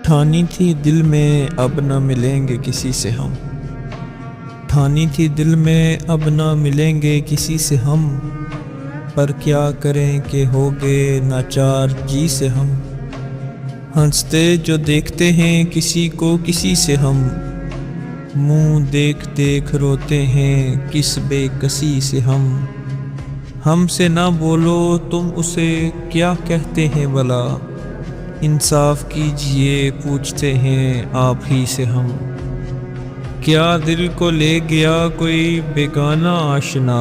ٹھانی تھی دل میں اب نہ ملیں گے کسی سے ہم، ٹھانی تھی دل میں اب نہ ملیں گے کسی سے ہم، پر کیا کریں کہ ہو گئے ناچار جی سے ہم، ہنستے جو دیکھتے ہیں کسی کو کسی سے ہم، منہ دیکھ دیکھ روتے ہیں کس بے کسی سے ہم سے نہ بولو تم اسے کیا کہتے ہیں بھلا، انصاف کیجئے پوچھتے ہیں آپ ہی سے ہم، کیا دل کو لے گیا کوئی بیگانہ آشنا،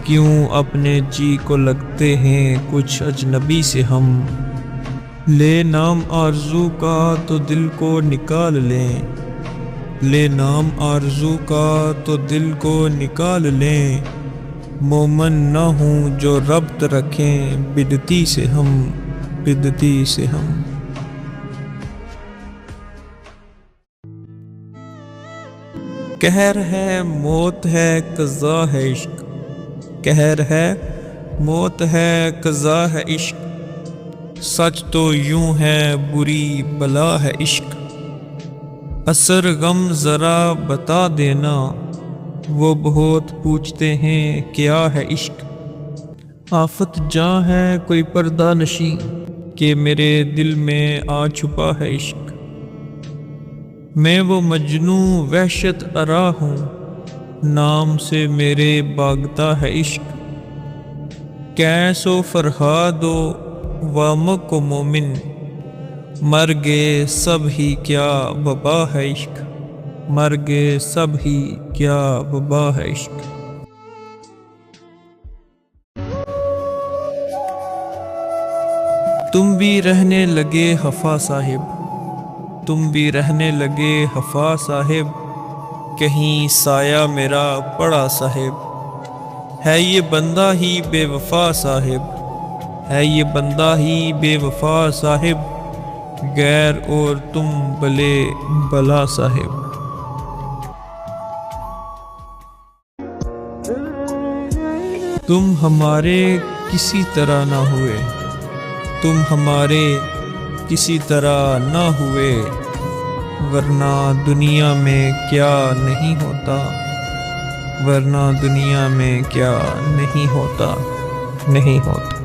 کیوں اپنے جی کو لگتے ہیں کچھ اجنبی سے ہم، لے نام آرزو کا تو دل کو نکال لیں، لے نام آرزو کا تو دل کو نکال لیں، مومن نہ ہوں جو ربط رکھیں بدتی سے ہم، بدتی سے ہم۔ قہر ہے موت ہے قضا ہے عشق، قہر ہے موت ہے قضا ہے عشق، سچ تو یوں ہے بری بلا ہے عشق، اثر غم ذرا بتا دینا وہ بہت پوچھتے ہیں کیا ہے عشق، آفت جاں ہے کوئی پردہ نشیں کہ میرے دل میں آ چھپا ہے عشق، میں وہ مجنوں وحشت آرا ہوں نام سے میرے باغتا ہے عشق، کیس و فرہاد و وامق و مومن، مر گئے سب ہی کیا وبا ہے عشق، مر گئے سب ہی کیا وبا ہے عشق۔ تم بھی رہنے لگے خفا صاحب، تم بھی رہنے لگے خفا صاحب، کہیں سایہ میرا پڑا صاحب، ہے یہ بندہ ہی بے وفا صاحب، ہے یہ بندہ ہی بے وفا صاحب، غیر اور تم بلے بلا صاحب۔ تم ہمارے کسی طرح نہ ہوئے، تم ہمارے کسی طرح نہ ہوئے، ورنہ دنیا میں کیا نہیں ہوتا، ورنہ دنیا میں کیا نہیں ہوتا، نہیں ہوتا۔